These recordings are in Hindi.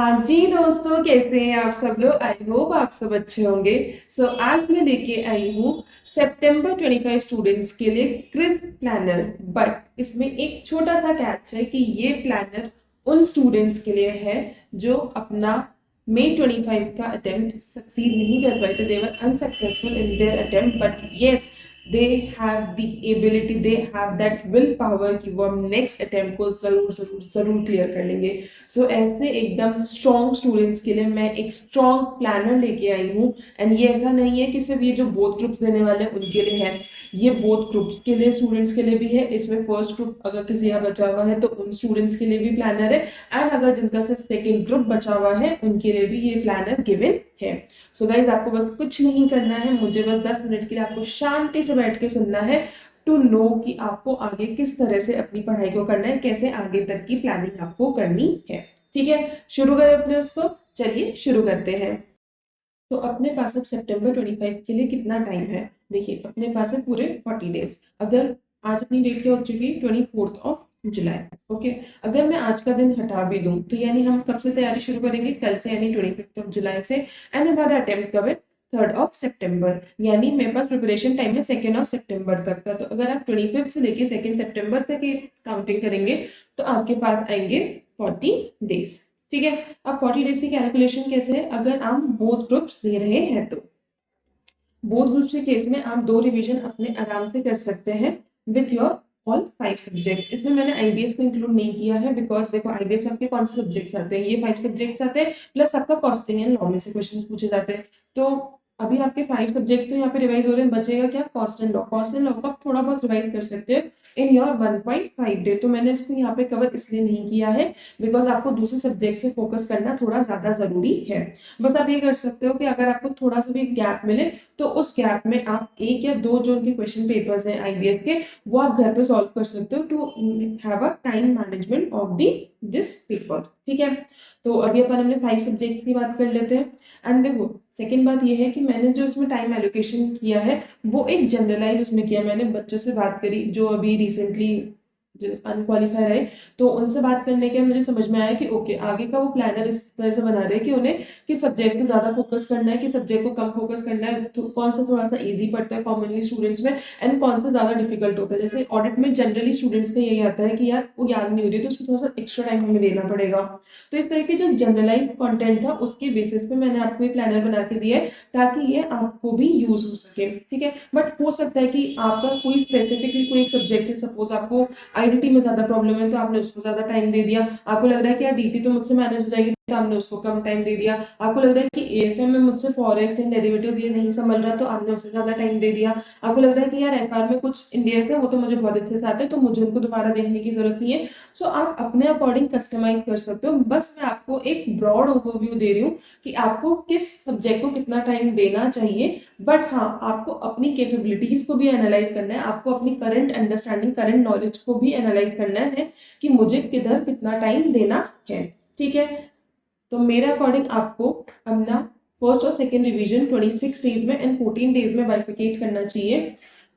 हाँ जी दोस्तों, कैसे हैं आप सब लोग। आई होप आप सब अच्छे होंगे। आज मैं लेके आई हूँ सितंबर 25 स्टूडेंट्स के लिए क्रिस्प प्लानर। बट इसमें एक छोटा सा कैच है कि ये प्लानर उन स्टूडेंट्स के लिए है जो अपना मई 25 का अटेम्प्ट सक्सीड नहीं कर पाए थे। They were unsuccessful in their attempt, but yes they have the ability, they have that will power कि वो हम नेक्स्ट अटेम्प्ट को जरूर जरूर जरूर क्लियर कर लेंगे। ऐसे एकदम स्ट्रॉन्ग स्टूडेंट्स के लिए मैं एक स्ट्रॉन्ग प्लानर लेके आई हूँ। एंड ये ऐसा नहीं है कि सिर्फ ये जो बोथ ग्रुप्स देने वाले हैं उनके लिए है, ये बोथ ग्रुप्स के लिए स्टूडेंट्स के लिए भी है। इसमें फर्स्ट ग्रुप अगर किसी का बचा हुआ है तो उन स्टूडेंट्स के लिए भी प्लानर है, एंड अगर जिनका सिर्फ सेकेंड ग्रुप बचा हुआ है उनके लिए भी ये प्लानर गिवन है। गाइज, आपको बस कुछ नहीं करना है, मुझे बस 10 मिनट के लिए आपको शांति से बैठ के सुनना है टू नो कि आपको आगे किस तरह से अपनी पढ़ाई को करना है, कैसे आगे तक की प्लानिंग आपको करनी है। ठीक है, शुरू करें अपने उसको। चलिए शुरू करते हैं। तो अपने पास अब सितंबर 25 के लिए कितना टाइम है? देखिए, अपने पास है पूरे 40 डेज। अगर आज अपनी डेट क्या हो चुकी है? 24 ऑफ जुलाई। ओके, अगर मैं आज का दिन हटा भी दूं तो यानी हम कब से तैयारी शुरू करेंगे? कल से, यानी 25 ऑफ जुलाई से। एंड हमारा अटेम्प्ट कब है? 3 ऑफ सितंबर। यानी मेरे पास प्रिपरेशन टाइम है 2 ऑफ सितंबर तक का। तो अगर आप 25 से लेके 2 सितंबर तक की काउंटिंग करेंगे तो आपके पास आएंगे 40 डेज। ठीक है, अब 40 डेज की कैलकुलेशन कैसे है? अगर आप बोथ ग्रुप्स दे रहे हैं तो बोथ ग्रुप्स के केस में आप 2 रिवीजन अपने आराम से कर सकते हैं विथ योर ऑल 5 सब्जेक्ट्स। इसमें मैंने आईबीएस को इंक्लूड नहीं किया है बिकॉज देखो, आईबीएस में आपके कौन से सब्जेक्ट्स आते हैं? ये 5 सब्जेक्ट्स आते हैं, प्लस आपका कॉस्टिंग एंड लॉ में से क्वेश्चन पूछे जाते हैं। तो अभी आपके 5 सब्जेक्ट्स तो यहाँ पे रिवाइज हो रहे हैं, बचेगा क्या? Cost and law. Cost and law को आप थोड़ा बहुत रिवाइज कर सकते हैं इन योर 1.5 डे। तो मैंने इसको यहाँ पे कवर इसलिए नहीं किया है बिकॉज आपको दूसरे सब्जेक्ट से फोकस करना थोड़ा ज्यादा जरूरी है। बस आप ये कर सकते हो कि अगर आपको थोड़ा सा भी गैप मिले तो उस गैप में आप 1 या 2 जो उनके क्वेश्चन पेपर्स हैं आईबीएस के, वो आप घर पे सॉल्व कर सकते हो to have a time management of the this paper. ठीक है, तो अभी अपन हमने 5 सब्जेक्ट्स की बात कर लेते हैं। एंड देखो, सेकेंड बात ये है कि मैंने जो इसमें टाइम एलोकेशन किया है वो एक जनरलाइज उसमें किया। मैंने बच्चों से बात करी जो अभी रिसेंटली अनक्वालिफाई रहे, तो उनसे बात करने के मुझे समझ में आया कि ओके, आगे का वो प्लानर इस तरह से बना रहे हैं कि उन्हें किस सब्जेक्ट को ज्यादा फोकस करना है, किस सब्जेक्ट को कम फोकस करना है, तो कौन सा थोड़ा सा इजी पड़ता है कॉमनली स्टूडेंट्स में, एंड कौन सा ज्यादा डिफिकल्ट होता है। जैसे ऑडिट में जनरली स्टूडेंट्स का यही आता है कि यार वो याद नहीं हो रही, तो उसको थोड़ा सा एक्स्ट्रा टाइम हमें देना पड़ेगा। तो इस तरह के जो जनरलाइज कंटेंट था उसके बेसिस पे मैंने आपको ये प्लानर बना के दिया है ताकि ये आपको भी यूज हो सके। ठीक है, बट हो सकता है कि आपका कोई स्पेसिफिकली कोई एक सब्जेक्ट है, सपोज आपको आईडीटी में ज्यादा प्रॉब्लम है तो आपने उसको ज्यादा टाइम दे दिया। आपको लग रहा है कि यार डीटी तो मुझसे मैनेज हो जाएगी तो आपने उसको कम टाइम दे दिया। आपको लग रहा है कि एएफएम में मुझसे फॉरेक्स एंड डेरिवेटिव्स ये नहीं संभल रहा तो आपने उससे ज्यादा टाइम दे दिया। आपको लग रहा है कि यार एफआर में कुछ इंडियंस है वो तो मुझे बहुत अच्छे से आते हैं तो मुझे उनको दोबारा देखने की जरूरत नहीं है। आप अपने अकॉर्डिंग कस्टमाइज कर सकते हो। बस मैं आपको एक ब्रॉड ओवरव्यू दे रही हूँ कि आपको किस सब्जेक्ट को कितना टाइम देना चाहिए। बट हाँ, आपको अपनी कैपेबिलिटीज को भी एनालाइज करना है, आपको अपनी करंट अंडरस्टैंडिंग, करंट नॉलेज को भी एनालाइज करना है कि मुझे किधर कितना टाइम देना है। ठीक है, तो मेरे अकॉर्डिंग आपको अपना फर्स्ट और सेकेंड रिवीजन 26 डेज में एंड 14 डेज में बाइफिकेट करना चाहिए।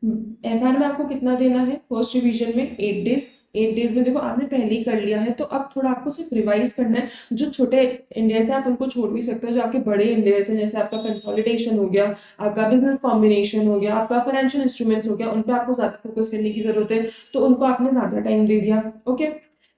एफआर में आपको कितना देना है? फर्स्ट रिवीजन में 8 डेज। 8 डेज में देखो आपने पहले ही कर लिया है तो अब थोड़ा आपको सिर्फ रिवाइज करना है। जो छोटे इंडियंस हैं आप उनको छोड़ भी सकते हो, जो आपके बड़े इंडियंस हैं जैसे आपका कंसोलिडेशन हो गया, आपका बिजनेस कॉम्बिनेशन हो गया, आपका फाइनेंशियल इंस्ट्रूमेंट्स हो गया, उन पर आपको ज्यादा फोकस करने की जरूरत है तो उनको आपने ज्यादा टाइम दे दिया। ओके,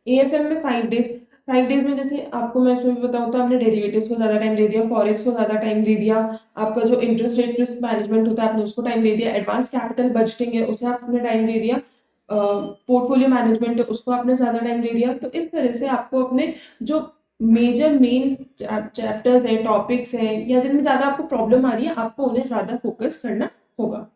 एएफएम में 5 डेज। 5 डेज में जैसे आपको मैं इसमें बताऊं तो आपने डेरिवेटिव्स को ज्यादा टाइम दे दिया, फॉरेक्स को ज्यादा टाइम दे दिया, आपका जो इंटरेस्ट रेट रिस्क मैनेजमेंट होता है आपने उसको टाइम दे दिया, एडवांस कैपिटल बजटिंग है उसे आपने टाइम दे दिया, पोर्टफोलियो मैनेजमेंट है उसको आपने ज्यादा टाइम दे दिया। तो इस तरह से आपको अपने जो मेजर मेन चैप्टर्स हैं, टॉपिक्स हैं, या जिनमें ज्यादा आपको प्रॉब्लम आ रही है आपको उन्हें ज्यादा फोकस करना होगा।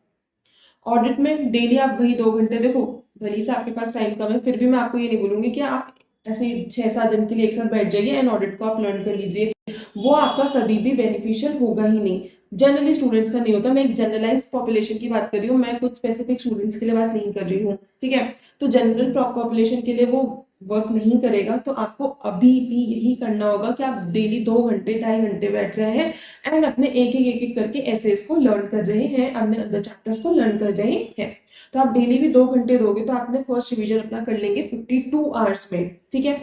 ऑडिट में डेली आप वही 2 घंटे देखो, भले से आपके पास टाइम कम है फिर भी मैं आपको ये नहीं बोलूंगी कि आप ऐसे 6-7 दिन के लिए एक साथ बैठ जाइए एंड ऑडिट को आप लर्न कर लीजिए। वो आपका कभी भी बेनिफिशियल होगा ही नहीं। जनरली स्टूडेंट्स का नहीं होता, मैं एक जनरलाइज पॉपुलेशन की बात कर रही हूँ, मैं कुछ स्पेसिफिक स्टूडेंट्स के लिए बात नहीं कर रही हूँ। ठीक है, तो जनरल पॉपुलेशन के लिए वो वर्क नहीं करेगा। तो आपको अभी भी यही करना होगा कि आप डेली 2 घंटे 2.5 घंटे बैठ रहे हैं एंड अपने एक एक करके एसेस को लर्न कर रहे हैं, अपने अदर चैप्टर्स को लर्न कर रहे हैं। तो आप डेली भी 2 घंटे दोगे तो आपने फर्स्ट रिवीजन अपना कर लेंगे 52 आवर्स में। ठीक है,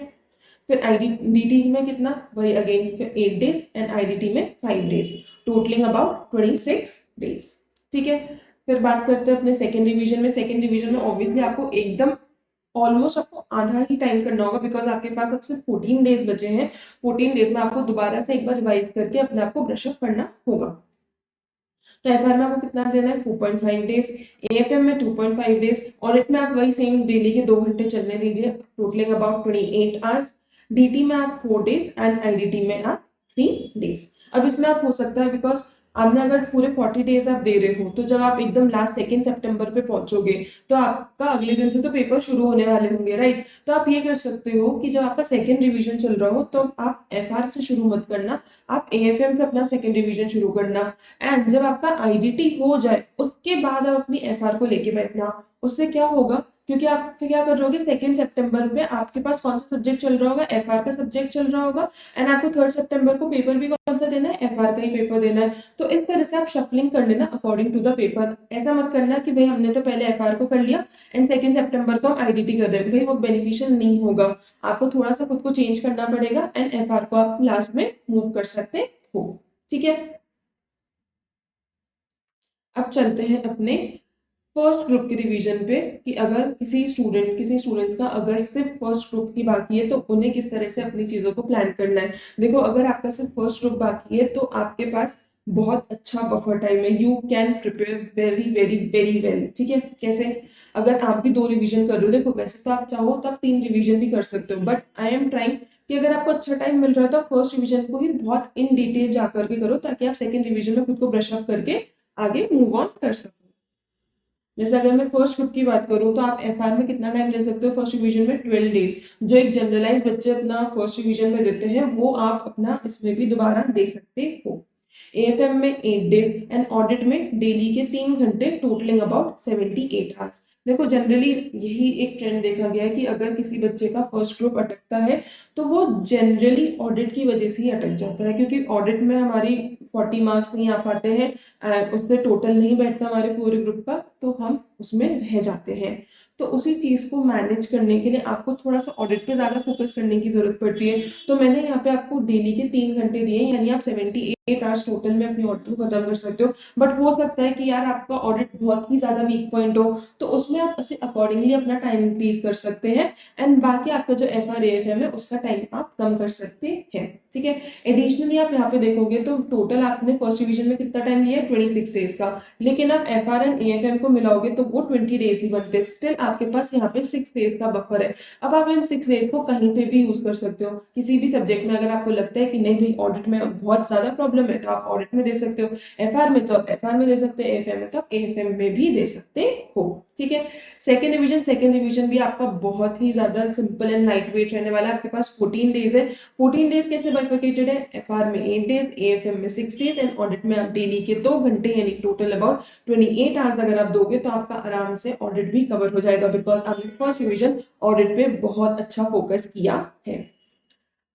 फिर आईडीटी में कितना, वही अगेन फिर 8 डेज एंड आईडीटी में 5 डेज, टोटलिंग अबाउट 26 डेज। ठीक है, फिर बात करते हैं अपने सेकेंड रिवीजन में। सेकेंड रिवीजन में ऑब्वियसली आपको एकदम ऑलमोस्ट आपको आधा ही टाइम करना होगा, बिकॉज आपके पास अब सिर्फ 14 डेज बचे हैं। 14 डेज में आपको दोबारा से एक बार रिवाइज करके अपने आप को ब्रशअप करना होगा। तो एफआर में आपको कितना देना है, 4.5 डेज, एएफएम में 2.5 डेज, ऑडिट में आप वही सेम डेली के 2 घंटे चलने दीजिए, टोटलिंग अबाउट 28 आवर्स, डीटी में आप 4 डेज एंड आईडीटी में आप 3 डेज। अब इसमें आप हो सकता है, बिकॉज आपने अगर पूरे 40 डेज आप दे रहे हो, तो जब आप एकदम लास्ट 2 सितंबर पे पहुंचोगे तो आपका अगले दिन से तो पेपर शुरू होने वाले होंगे, राइट। तो आप ये कर सकते हो कि जब आपका सेकेंड रिवीजन चल रहा हो तो आप एफआर से शुरू मत करना, आप एएफएम से अपना सेकेंड रिवीजन शुरू करना, एंड जब आपका आईडीटी हो जाए उसके बाद आप अपनी एफआर को लेके बैठना। उससे क्या होगा, क्योंकि आप फिर क्या कर रहोगे, 2 सितंबर में आपके पास कौन सा सब्जेक्ट चल रहा होगा, एफआर का सब्जेक्ट चल रहा होगा, एंड आपको 3 सितंबर को पेपर भी कौन सा देना है, एफआर का ही पेपर देना है। तो इस तरह से आप शफलिंग कर लेना अकॉर्डिंग टू द पेपर। ऐसा मत करना कि भाई हमने तो पहले एफआर को कर लिया एंड 2 सितंबर को हम आईडीटी कर रहे हैं, भाई वो बेनिफिशियल नहीं होगा। आपको थोड़ा सा खुद को चेंज करना पड़ेगा एंड एफआर को आप लास्ट में मूव कर सकते हो। ठीक है, अब चलते हैं अपने फर्स्ट ग्रुप के रिवीजन पे, कि अगर किसी स्टूडेंट्स का अगर सिर्फ फर्स्ट ग्रुप की बाकी है तो उन्हें किस तरह से अपनी चीजों को प्लान करना है। देखो, अगर आपका सिर्फ फर्स्ट ग्रुप बाकी है तो आपके पास बहुत अच्छा बफर टाइम है, you can prepare very very very well. ठीक है, कैसे, अगर आप भी 2 रिवीजन कर रहे हो, देखो वैसे तो आप चाहो तो आप 3 रिवीजन भी कर सकते हो, बट आई एम ट्राइंग कि अगर आपको अच्छा टाइम मिल रहा है तो आप फर्स्ट रिवीजन को ही बहुत इन डिटेल जाकर के करो, ताकि आप सेकंड रिवीजन में खुद को ब्रश अप करके आगे मूव ऑन कर सको। जैसे अगर मैं फर्स्ट ग्रुप की बात करूं तो आप एफआर में कितना टाइम दे सकते हो, फर्स्ट रिवीजन में 12 डेज, जो एक जनरलाइज बच्चे अपना फर्स्ट रिवीजन में देते हैं वो आप अपना इसमें भी दोबारा दे सकते हो। एएफएम में 8 डेज एंड ऑडिट में डेली के 3 घंटे, टोटलिंग अबाउट 78 आवर्स। देखो जनरली यही एक ट्रेंड देखा गया है कि अगर किसी बच्चे का फर्स्ट ग्रुप अटकता है तो वो जनरली ऑडिट की वजह से ही अटक जाता है, क्योंकि ऑडिट में हमारी 40 मार्क्स नहीं आ पाते हैं, उससे टोटल नहीं बैठता हमारे पूरे ग्रुप का, तो हम उसमें रह जाते हैं। तो उसी चीज को मैनेज करने के लिए आपको थोड़ा सा ऑडिट पे ज्यादा फोकस करने की जरूरत पड़ती है। तो मैंने यहाँ पे आपको डेली के 3 घंटे दिए, यानी आप 78 आवर्स टोटल में अपनी ऑडिट को खत्म कर सकते हो। बट हो सकता है कि यार आपका ऑडिट बहुत ही ज्यादा वीक पॉइंट हो, तो उसमें आप उसे अकॉर्डिंगली अपना टाइम इंक्रीज कर सकते हैं, एंड बाकी आपका जो एफआर एएफएम है उसका टाइम आप कम कर सकते हैं। ठीक है, एडिशनली आप यहाँ पे देखोगे तो टोटल आपने फर्स्ट डिवीजन में कितना टाइम लिया है, 26 डेज का, लेकिन आप एफआर एंड एएफएम को मिलाओगे तो वो 20 डेज ही बनते हैं। स्टिल आपके पास यहाँ पे 6 डेज का बफर है। अब आप इन 6 डेज को कहीं पे भी यूज कर सकते हो, किसी भी सब्जेक्ट में। अगर आपको लगता है कि नहीं भाई ऑडिट में बहुत ज्यादा प्रॉब्लम है तो आप ऑडिट में दे सकते हो, एफआर में तो आप एफआर में दे सकते हो, एएफएम में तो आप एएफएम में भी दे सकते हो। ठीक है, सेकेंड रिवीजन भी आपका बहुत ही ज्यादा सिंपल एंड लाइट वेट रहने वाला है। आपके पास 14 डेज है। 14 डेज कैसे बाइफरकेटेड है, एफआर में 8 डेज, एएफएम में 6 डेज एंड ऑडिट में आप डेली के 2 घंटे यानी टोटल अबाउट 28 आवर्स अगर आप दोगे तो आपका आराम से ऑडिट भी कवर हो जाएगा, बिकॉज आपने फर्स्ट रिवीजन ऑडिट पे बहुत अच्छा फोकस किया है।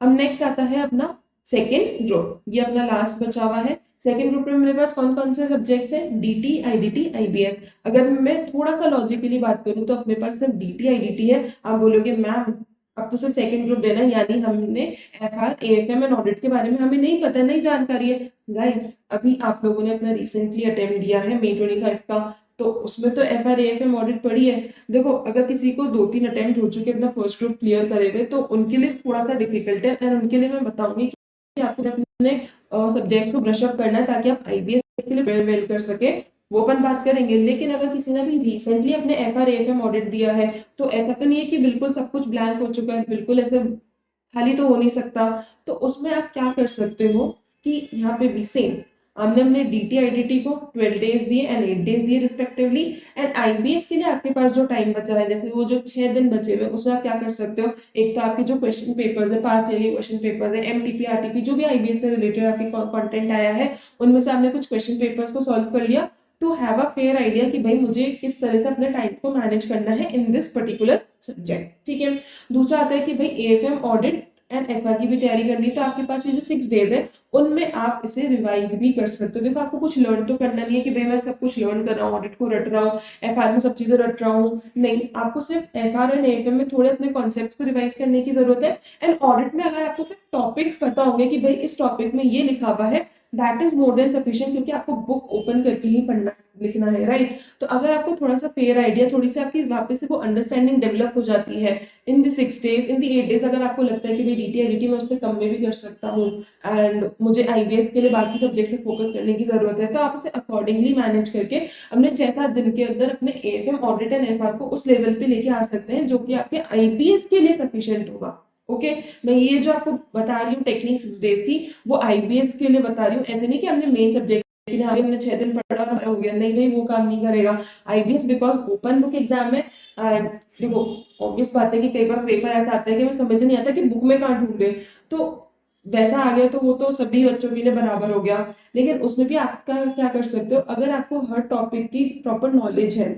अब नेक्स्ट आता है अपना सेकेंड ग्रुप, ये अपना लास्ट बचा हुआ है। सेकेंड ग्रुप में मेरे पास कौन कौन से सब्जेक्ट्स हैं, डीटी, आईडीटी, आईबीएस। अगर मैं थोड़ा सा लॉजिकली बात करूं तो अपने पास सिर्फ डीटी आईडीटी है। आप बोलोगे मैम अब तो सिर्फ सेकेंड ग्रुप देना है, यानी हमने एफआर एएफएम एंड ऑडिट के बारे में हमें नहीं पता, नहीं जानकारी है। गाइस अभी आप लोगों ने अपना रिसेंटली अटेम्प्ट दिया है May 25 का, तो उसमें तो एफआर एएफएम ऑडिट पड़ी है। देखो अगर किसी को 2-3 अटेम्प्ट हो चुके अपना फर्स्ट ग्रुप क्लियर करेंगे तो उनके लिए थोड़ा सा डिफिकल्ट है, एंड उनके लिए मैं बताऊंगी कि आपको अपने सब्जेक्ट्स को ब्रश अप करना है ताकि आप आईबीएस के लिए वेल वेल कर सके, वो अपन बात करेंगे। लेकिन अगर किसी ने भी रिसेंटली अपने एफआर एएफएम ऑडिट दिया है तो ऐसा तो नहीं है कि बिल्कुल सब कुछ ब्लैंक हो चुका है, बिल्कुल ऐसे खाली तो हो नहीं सकता। तो उसमें आप क्या कर सकते हो कि यहाँ पे भी सेम हमने अपने डीटी आईडीटी को 12 डेज दिए एंड 8 डेज दिए रिस्पेक्टिवली, एंड आईबीएस के लिए आपके पास जो टाइम बचा है, जैसे वो जो 6 दिन बचे हुए उसमें आप क्या कर सकते हो, एक तो आपके जो क्वेश्चन पेपर्स है, पास ईयरली क्वेश्चन पेपर्स है, एमटीपी आरटीपी जो भी आईबीएस से रिलेटेड आपके कंटेंट आया है उनमें से आपने कुछ क्वेश्चन पेपर्स को सॉल्व कर लिया, to have a fair idea कि भाई मुझे किस तरह से अपने टाइम को मैनेज करना है इन दिस पर्टिकुलर सब्जेक्ट। ठीक है, दूसरा आता है कि भाई एएफएम ऑडिट एंड एफआर की भी तैयारी करनी है, तो आपके पास ये जो 6 डेज है उनमें आप इसे रिवाइज भी कर सकते हो। देखो आपको कुछ लर्न तो करना नहीं है कि भाई मैं सब कुछ लर्न कर रहा हूँ, ऑडिट को रट रहा हूँ, एफआर में सब चीजें रट रहा हूँ, नहीं, आपको सिर्फ एफआर एंड एएफएम में थोड़े अपने कॉन्सेप्ट को रिवाइज करने की जरूरत है। एंड ऑडिट में अगर आपको सिर्फ टॉपिक्स पता होंगे कि भाई इस टॉपिक में ये लिखा हुआ है, that is more than sufficient, क्योंकि आपको बुक ओपन करके ही पढ़ना लिखना है, राइट। तो अगर आपको थोड़ा सा फेयर आइडिया, थोड़ी सी आपकी वापस से वो अंडरस्टैंडिंग डेवलप हो जाती है in the 6 days, in the 8 days, अगर आपको लगता है कि भाई डीटी में उससे कम में भी कर सकता हूँ एंड मुझे आईबीएस के लिए बाकी सब्जेक्ट पे फोकस करने की जरूरत है, तो आप उसे अकॉर्डिंगली मैनेज करके अपने 6-7 दिन के अंदर अपने एएफएम ऑडिट एंड एफआर को उस लेवल पे लेके आ सकते हैं जो कि आपके आईपीएस के लिए सफिशिएंट होगा। ओके, मैं ये जो आपको बता रही हूँ टेक्निक 6 डेज की, वो आईबीएस के लिए बता रही हूँ, ऐसे नहीं कि हमने मेन सब्जेक्ट के लिए हमने 6 दिन पढ़ा और हमारा हो गया, नहीं भाई वो काम नहीं करेगा IBS, because open book exam है। एंड देखो ऑब्वियस बात है कि कई बार पेपर ऐसा आता है कि मैं समझ नहीं आता कि बुक में कहाँ ढूंढे, तो वैसा आ गया तो वो तो सभी बच्चों के लिए बराबर हो गया। लेकिन उसमें भी आपका क्या कर सकते हो, अगर आपको हर टॉपिक की प्रॉपर नॉलेज है,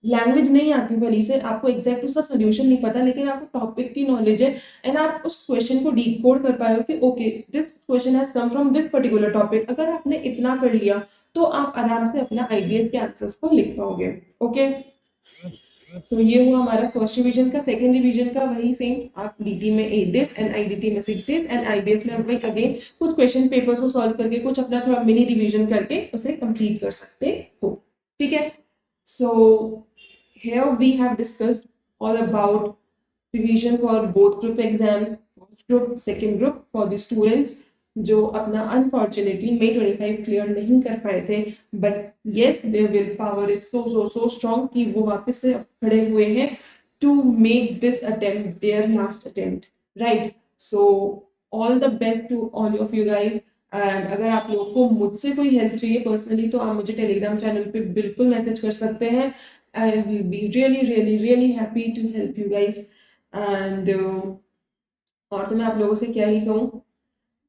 लैंग्वेज नहीं आती भली से, आपको एग्जैक्ट उसका सोल्यूशन नहीं पता, लेकिन आपको टॉपिक की नॉलेज है एंड आप उस क्वेश्चन को डीकोड कर पाए हो कि okay this question has come from this particular topic, अगर आपने इतना कर लिया तो आप आराम से अपना आईबीएस के आंसर्स को लिख पाओगे। ओके, सो ये हुआ हमारा फर्स्ट रिवीजन का। सेकंड रिवीजन का वही सेम, आप डीटी में 8 डेज एंड आईडीटी में 6 डेज एंड आईबीएस में आप वही अगेन कुछ क्वेश्चन पेपर्स को सॉल्व करके कुछ अपना थोड़ा मिनी रिवीजन करके उसे कंप्लीट कर सकते हो। ठीक है, सो here we have discussed all about revision for both group exams, first group, second group for the students जो अपना अनफॉर्चुनेटली May 25 क्लियर नहीं कर पाए थे, but yes their will power is so strong कि वो वापस से खड़े हुए हैं to make this attempt their last attempt, right. So all the best to all of you guys. And अगर आप लोगों को मुझसे कोई हेल्प चाहिए पर्सनली, तो आप मुझे टेलीग्राम चैनल पे बिल्कुल मैसेज कर सकते हैं। I will be really happy to help you guys. And और तो मैं आप लोगों से क्या ही कहूँ,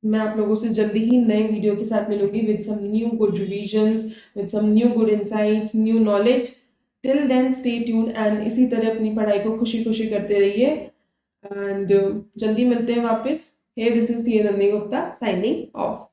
मैं आप लोगों से जल्दी ही नए वीडियो के साथ मिलूंगी with some new good revisions, with some new good insights, new knowledge. Till then stay tune and इसी तरह अपनी पढ़ाई को खुशी खुशी करते रहिए एंड जल्दी मिलते हैं वापस। Hey this is Nandini Gupta signing of.